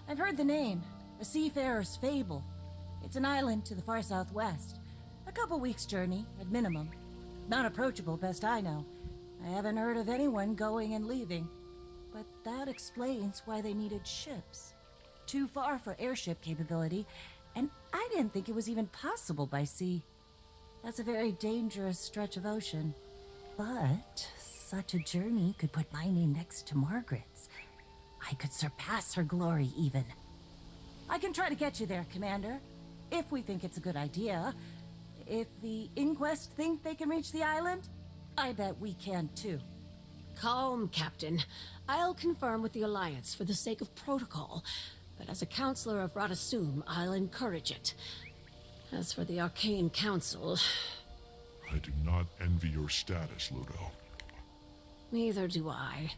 I've heard the name. A seafarer's fable. It's an island to the far southwest. A couple weeks' journey, at minimum. Not approachable, best I know. I haven't heard of anyone going and leaving. But that explains why they needed ships. Too far for airship capability, and I didn't think it was even possible by sea. That's a very dangerous stretch of ocean. But such a journey could put my name next to Margaret's. I could surpass her glory, even. I can try to get you there, Commander, if we think it's a good idea. If the Inquest think they can reach the island, I bet we can too. Calm, Captain. I'll confirm with the Alliance for the sake of protocol, but as a counselor of Radasum, I'll encourage it. As for the Arcane Council... I do not envy your status, Ludo. Neither do I.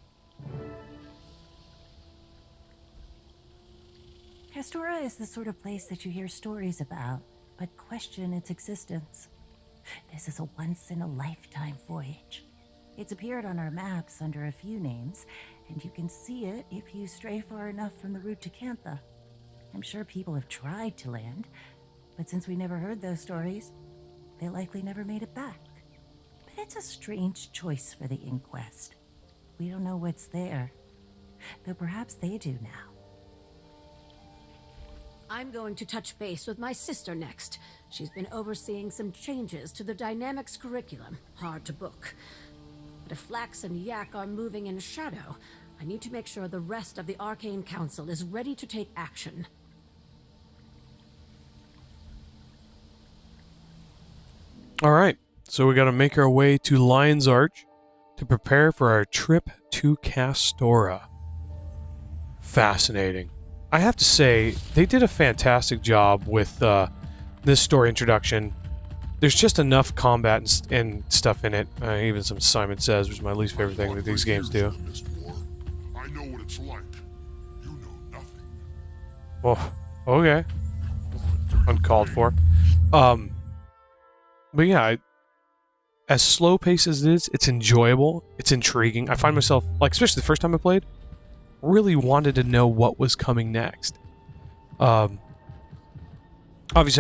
Castora is the sort of place that you hear stories about, but question its existence. This is a once-in-a-lifetime voyage. It's appeared on our maps under a few names, and you can see it if you stray far enough from the route to Cantha. I'm sure people have tried to land, but since we never heard those stories, they likely never made it back. But it's a strange choice for the Inquest. We don't know what's there, though perhaps they do now. I'm going to touch base with my sister next. She's been overseeing some changes to the Dynamics curriculum. Hard to book. But if Flax and Yak are moving in shadow, I need to make sure the rest of the Arcane Council is ready to take action. Alright, so we gotta make our way to Lion's Arch to prepare for our trip to Castora. Fascinating. I have to say, they did a fantastic job with this story introduction. There's just enough combat and stuff in it. Even some Simon Says, which is my least favorite thing that these games do. I know what it's like. You know nothing. Oh, okay. Uncalled for. But yeah, as slow paced as it is, it's enjoyable. It's intriguing. I find myself, like, especially the first time I played, really wanted to know what was coming next. Obviously,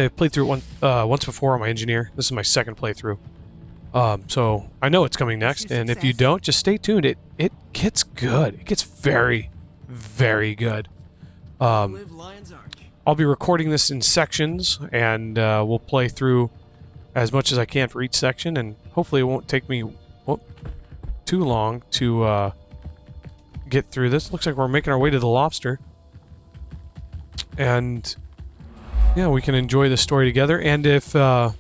I've played through it once before on my engineer. This is my second playthrough. So I know it's coming next, and if you don't, just stay tuned. It gets good. It gets very, very good. I'll be recording this in sections, and we'll play through as much as I can for each section, and hopefully it won't take me too long to get through this. Looks like we're making our way to the lobster. And yeah, we can enjoy the story together. And if I'm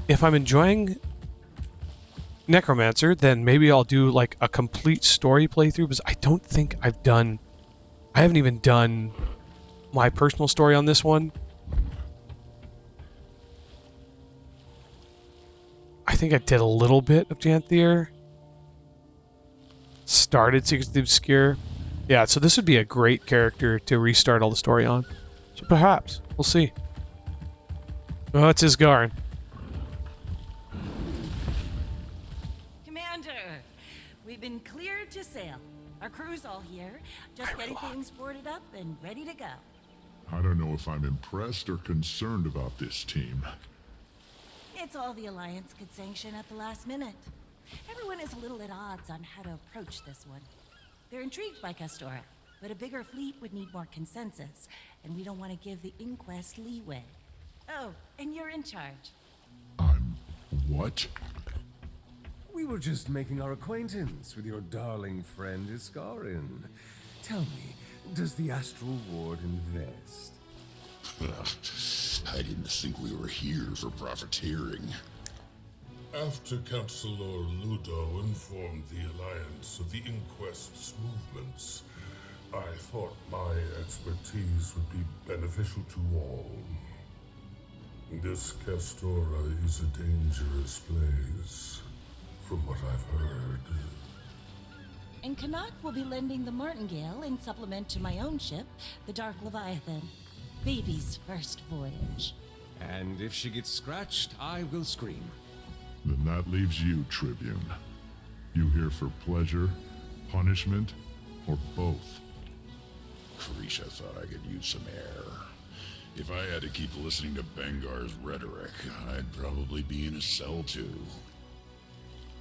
enjoying Necromancer, then maybe I'll do like a complete story playthrough, because I don't think I haven't even done my personal story on this one. I think I did a little bit of Janthier. Started Secrets of the Obscure. Yeah, so this would be a great character to restart all the story on. So perhaps. We'll see. Oh, it's Isgarn. Commander, we've been cleared to sail. Our crew's all here, just getting things boarded up and ready to go. I don't know if I'm impressed or concerned about this team. It's all the Alliance could sanction at the last minute. Everyone is a little at odds on how to approach this one. They're intrigued by Castora, but a bigger fleet would need more consensus, and we don't want to give the Inquest leeway. Oh, and you're in charge. What? We were just making our acquaintance with your darling friend Isgarin. Tell me, does the Astral Ward invest? I didn't think we were here for profiteering. After Councilor Ludo informed the Alliance of the Inquest's movements, I thought my expertise would be beneficial to all. This Castora is a dangerous place, from what I've heard. And Canuck will be lending the Martingale in supplement to my own ship, the Dark Leviathan. Baby's first voyage. And if she gets scratched, I will scream. Then that leaves you, Tribune. You here for pleasure, punishment, or both? Krisha thought I could use some air. If I had to keep listening to Bengar's rhetoric, I'd probably be in a cell too.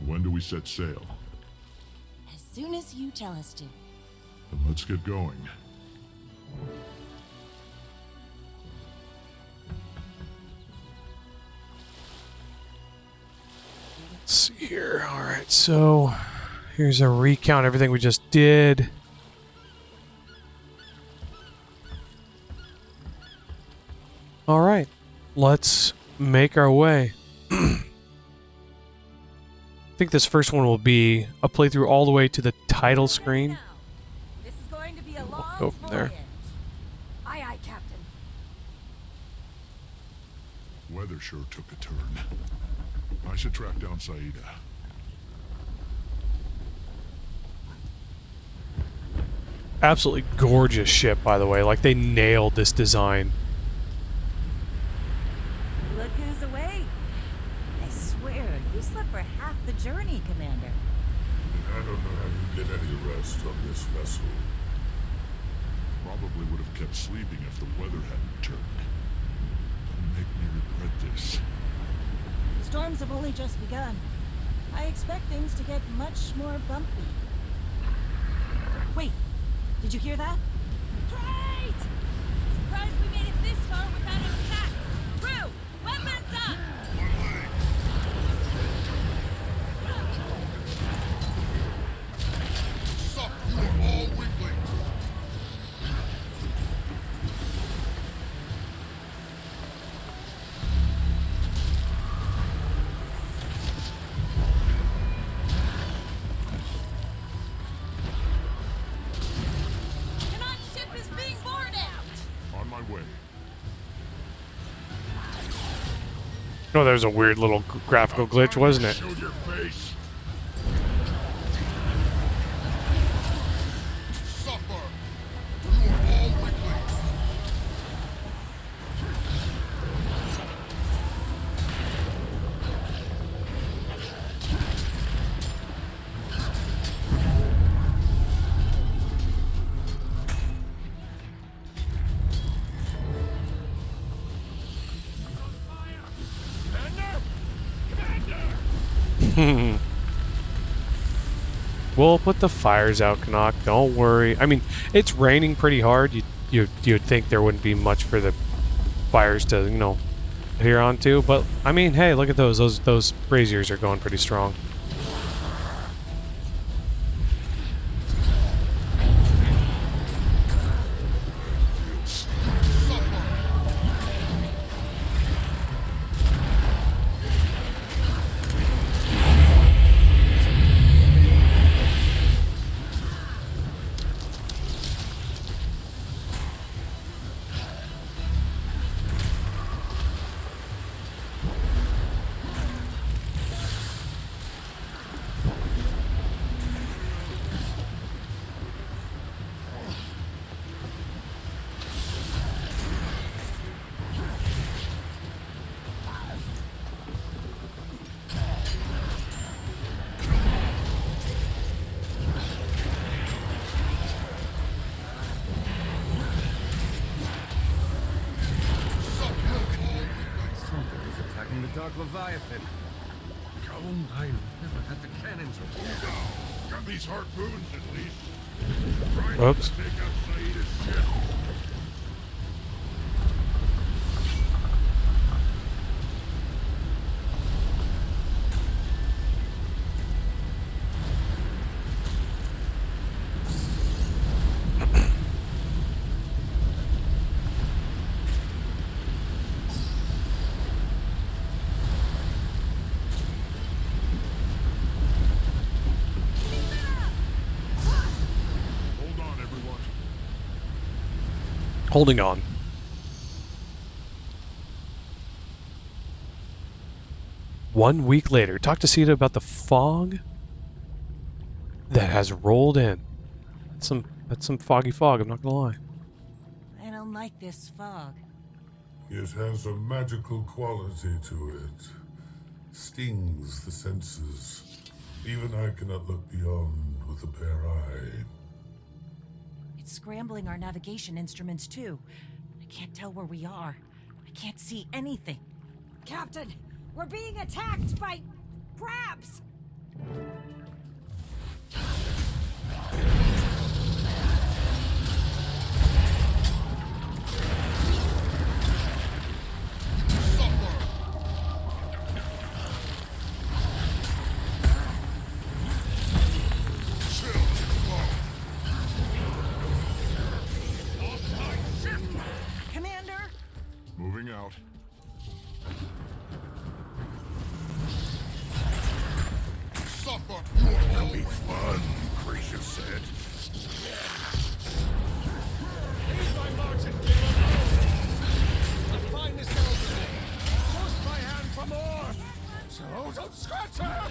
When do we set sail? As soon as you tell us to. Then let's get going. Let's see here. All right, so here's a recount of everything we just did. All right, let's make our way. I think this first one will be a playthrough all the way to the title screen. This is going to be a long Go from there. Aye, aye, Captain. Weather sure took a turn. I should track down Saida. Absolutely gorgeous ship, by the way. Like, they nailed this design. Look who's awake. I swear, you slept for half the journey, Commander. I don't know how you get any rest on this vessel. Probably would have kept sleeping if the weather hadn't turned. Don't make me regret this. The storms have only just begun. I expect things to get much more bumpy. Wait, did you hear that? Great! Surprised we made it this far without an attack. Crew, weapons up! Suck, you are all weaklings! Canuck ship is being boarded! On my way. Oh, there's a weird little graphical glitch, wasn't it? Showed your face. Suffer. You are all weaklings. We'll put the fires out, Canuck. Don't worry. I mean, it's raining pretty hard. You'd think there wouldn't be much for the fires to, you know, adhere onto. But I mean, hey, look at those. Those braziers are going pretty strong. Dark Leviathan. Come, I never had the cannons repair. Got these harpoons at least. Trying Oops. to take out Saida's ship. Holding on. One week later, talk to Sita about the fog that has rolled in. That's some foggy fog, I'm not gonna lie. I don't like this fog. It has a magical quality to it. Stings the senses. Even I cannot look beyond with a bare eye. It's scrambling our navigation instruments too. I can't tell where we are. I can't see anything. Captain, we're being attacked by crabs! Commander! Moving out. Suffer! It'll be fun, Gracious said. Leave my martingale alone! The finest elderly! Push my hand for more! So don't scratch her!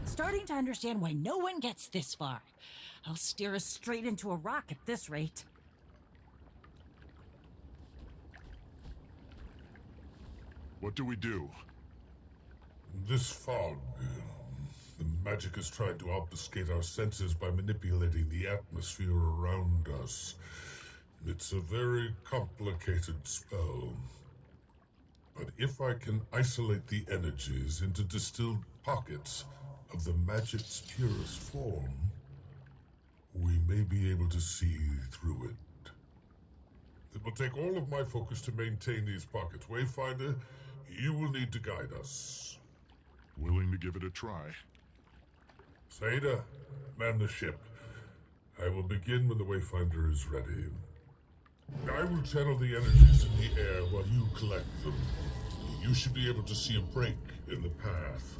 Starting to understand why no one gets this far. I'll steer us straight into a rock at this rate. What do we do? This fog. The magic has tried to obfuscate our senses by manipulating the atmosphere around us. It's a very complicated spell. But if I can isolate the energies into distilled pockets of the magic's purest form, we may be able to see through it. It will take all of my focus to maintain these pockets. Wayfinder, you will need to guide us. Willing to give it a try. Saida, man the ship. I will begin when the Wayfinder is ready. I will channel the energies in the air while you collect them. You should be able to see a break in the path.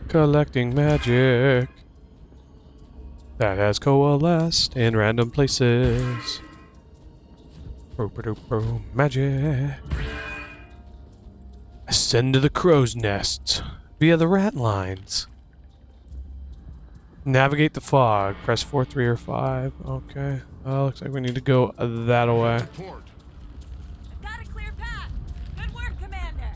Collecting magic that has coalesced in random places. Magic. Ascend to the crow's nests via the rat lines. Navigate the fog. Press 4, 3, or 5. Okay. Looks like we need to go that way. I've got a clear path. Good work, Commander.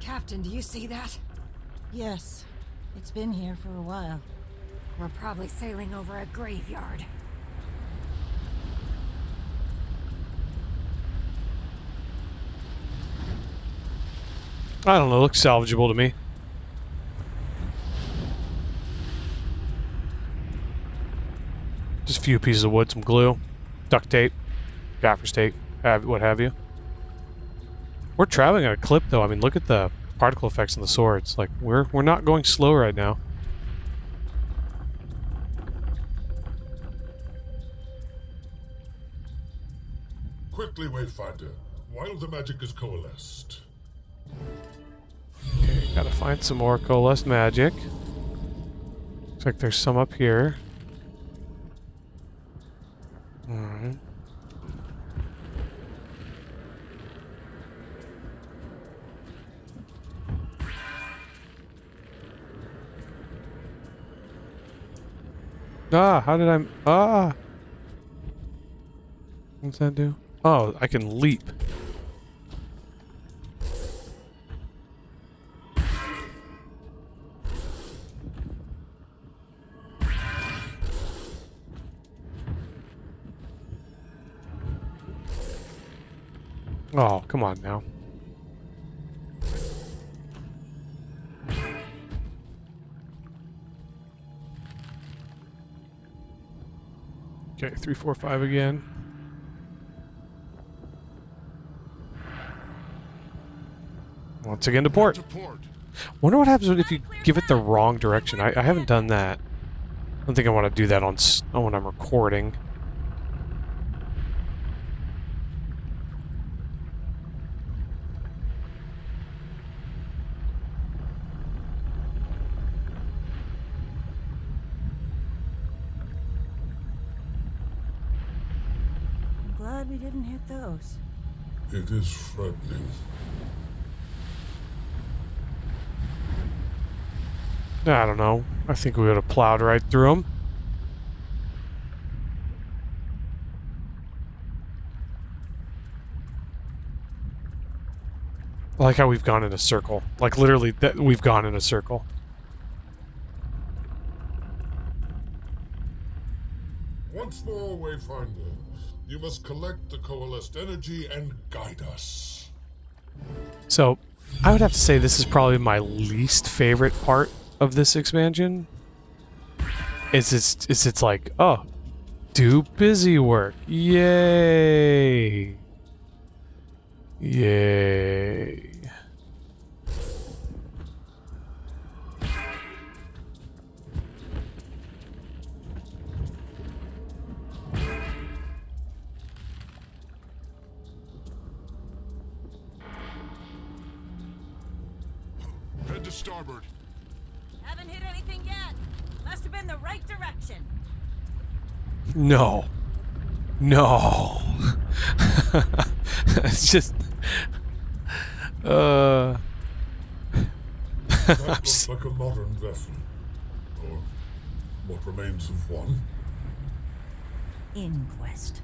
Captain, do you see that? Yes, it's been here for a while. We're probably sailing over a graveyard. I don't know, looks salvageable to me. Just a few pieces of wood, some glue, duct tape, gaffer's tape, what have you. We're traveling at a clip though. I mean, look at the particle effects on the swords. Like, we're not going slow right now. Quickly, Wayfinder, while the magic is coalesced. Okay, gotta find some more coalesced magic. Looks like there's some up here. Alright. How did I... What's that do? Oh, I can leap. Oh, come on now. Okay, 3, 4, 5 again. Once again to port. Wonder what happens if you give it the wrong direction. I haven't done that. I don't think I want to do that on when I'm recording. I'm glad we didn't hit those. It is frightening. I don't know. I think we would have plowed right through them. I like how we've gone in a circle. Like, literally, we've gone in a circle. Once more, Wayfinder. You must collect the coalesced energy and guide us. So, I would have to say this is probably my least favorite part of this expansion. It's like, oh, do busy work. Yay. Yay. Head to starboard. Haven't hit anything yet. Must have been the right direction. No. No. It's just... That looks like a modern vessel. Or what remains of one. Inquest.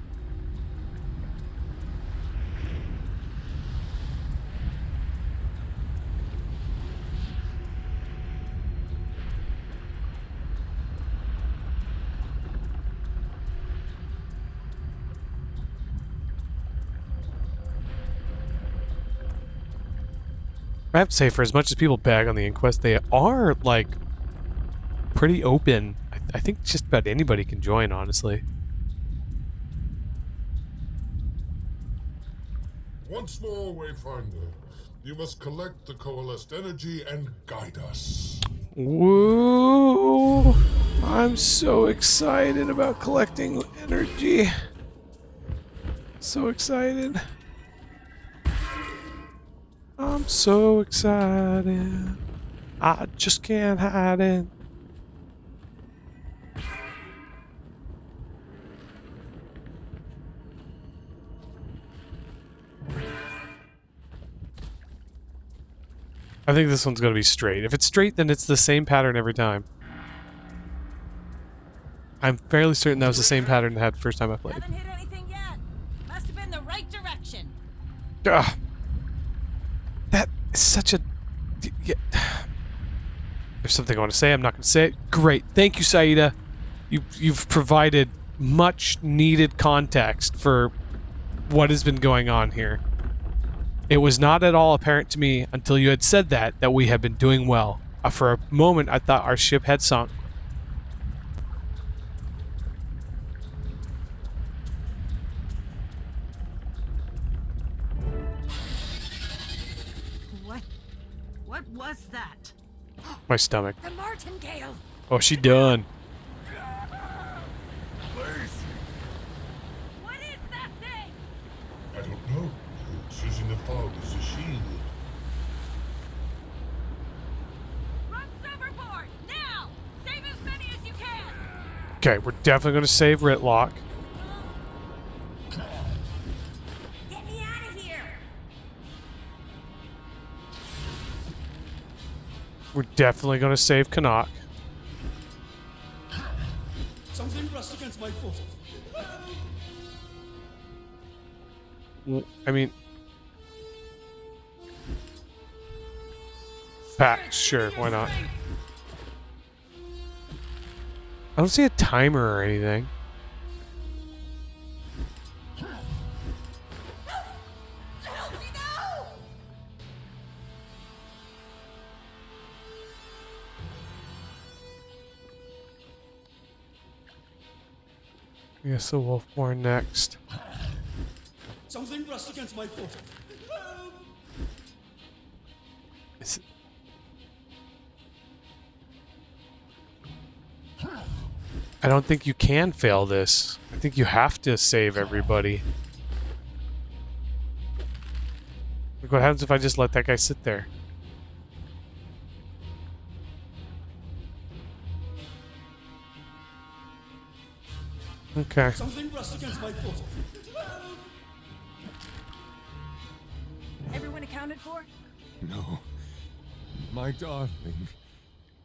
I have to say, for as much as people bag on the Inquest, they are, like, pretty open. I think just about anybody can join, honestly. Once more, Wayfinder. You must collect the coalesced energy and guide us. Woo! I'm so excited about collecting energy. So excited. I'm so excited. I just can't hide it. I think this one's going to be straight. If it's straight, then it's the same pattern every time. I'm fairly certain that was the same pattern I had the first time I played. Haven't hit anything yet. Must have been the right direction. Ugh. That is such a... Yeah. There's something I want to say. I'm not going to say it. Great. Thank you, Saida. You've provided much needed context for what has been going on here. It was not at all apparent to me until you had said that we have been doing well. For a moment, I thought our ship had sunk. What was that? My stomach. The martingale. Oh, she done. What is that thing? I don't know. It's using the fog as a shield. Runs overboard now. Save as many as you can. Okay, we're definitely going to save Ritlock. Get me out of here. We're definitely going to save Canuck. Something brushed against my foot. I mean... Pack, sure, why not? I don't see a timer or anything. I guess the Wolfborn next. Something brushed against my foot. Is I don't think you can fail this. I think you have to save everybody. Like, what happens if I just let that guy sit there? Okay. Something brushed against my foot. Everyone accounted for? No. My darling.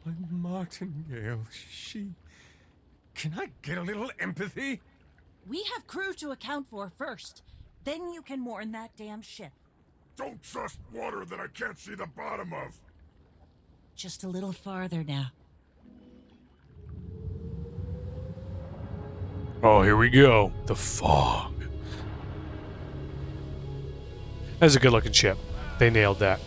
My martingale. She... Can I get a little empathy? We have crew to account for first. Then you can mourn that damn ship. Don't trust water that I can't see the bottom of. Just a little farther now. Oh, here we go. The fog. That's a good looking ship. They nailed that.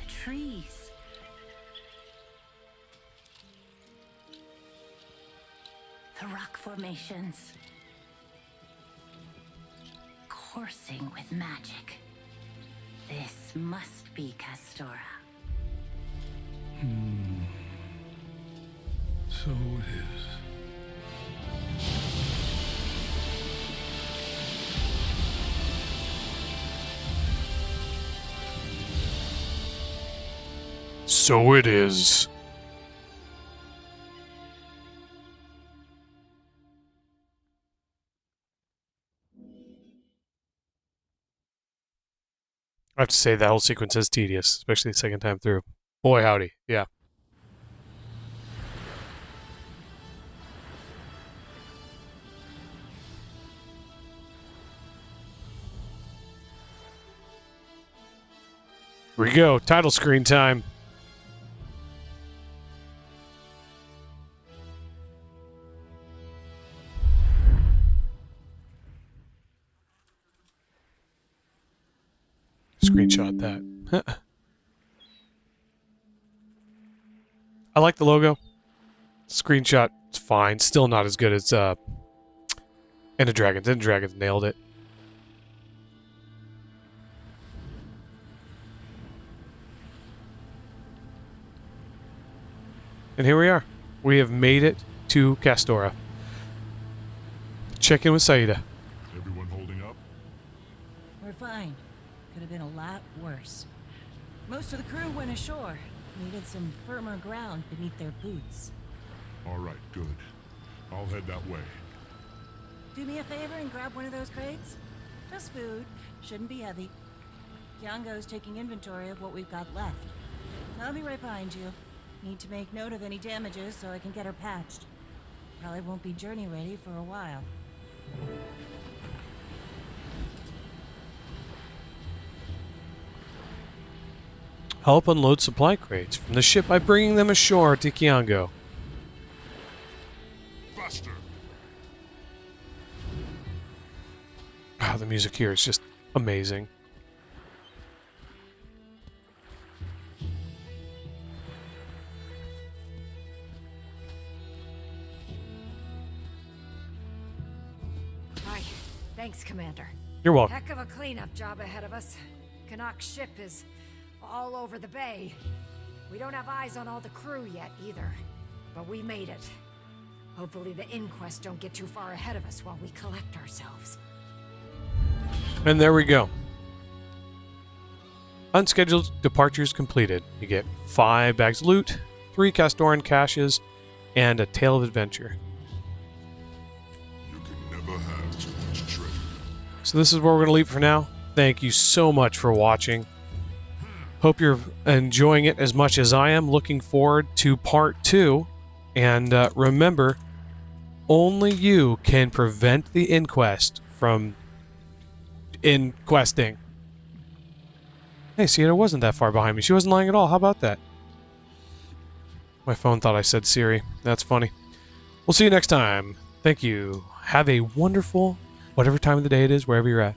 The trees. The rock formations. Coursing with magic. This must be Castora. So it is. So it is. I have to say that whole sequence is tedious, especially the second time through. Boy, howdy. Yeah. Here we go. Title screen time. Screenshot that. I like the logo. Screenshot, it's fine. Still not as good as End of Dragons. End of Dragons nailed it. And here we are. We have made it to Castora. Check in with Saida. Everyone holding up? We're fine. Could have been a lot worse. Most of the crew went ashore. Needed some firmer ground beneath their boots. All right, good. I'll head that way. Do me a favor and grab one of those crates? Just food. Shouldn't be heavy. Kiango's taking inventory of what we've got left. I'll be right behind you. Need to make note of any damages so I can get her patched. Probably won't be journey ready for a while. Help unload supply crates from the ship by bringing them ashore to Kiango. Buster. Wow, the music here is just amazing. Hi. Thanks, Commander. You're welcome. Heck of a cleanup job ahead of us. Canuck's ship is all over the bay. We don't have eyes on all the crew yet, either. But we made it. Hopefully the inquest don't get too far ahead of us while we collect ourselves. And there we go. Unscheduled departures completed. You get 5 bags of loot, 3 Castoran caches, and a tale of adventure. You can never have too much treasure. So this is where we're going to leave for now. Thank you so much for watching. Hope you're enjoying it as much as I am. Looking forward to part 2. And remember, only you can prevent the inquest from inquesting. Hey, Sienna wasn't that far behind me. She wasn't lying at all. How about that? My phone thought I said Siri. That's funny. We'll see you next time. Thank you. Have a wonderful, whatever time of the day it is, wherever you're at.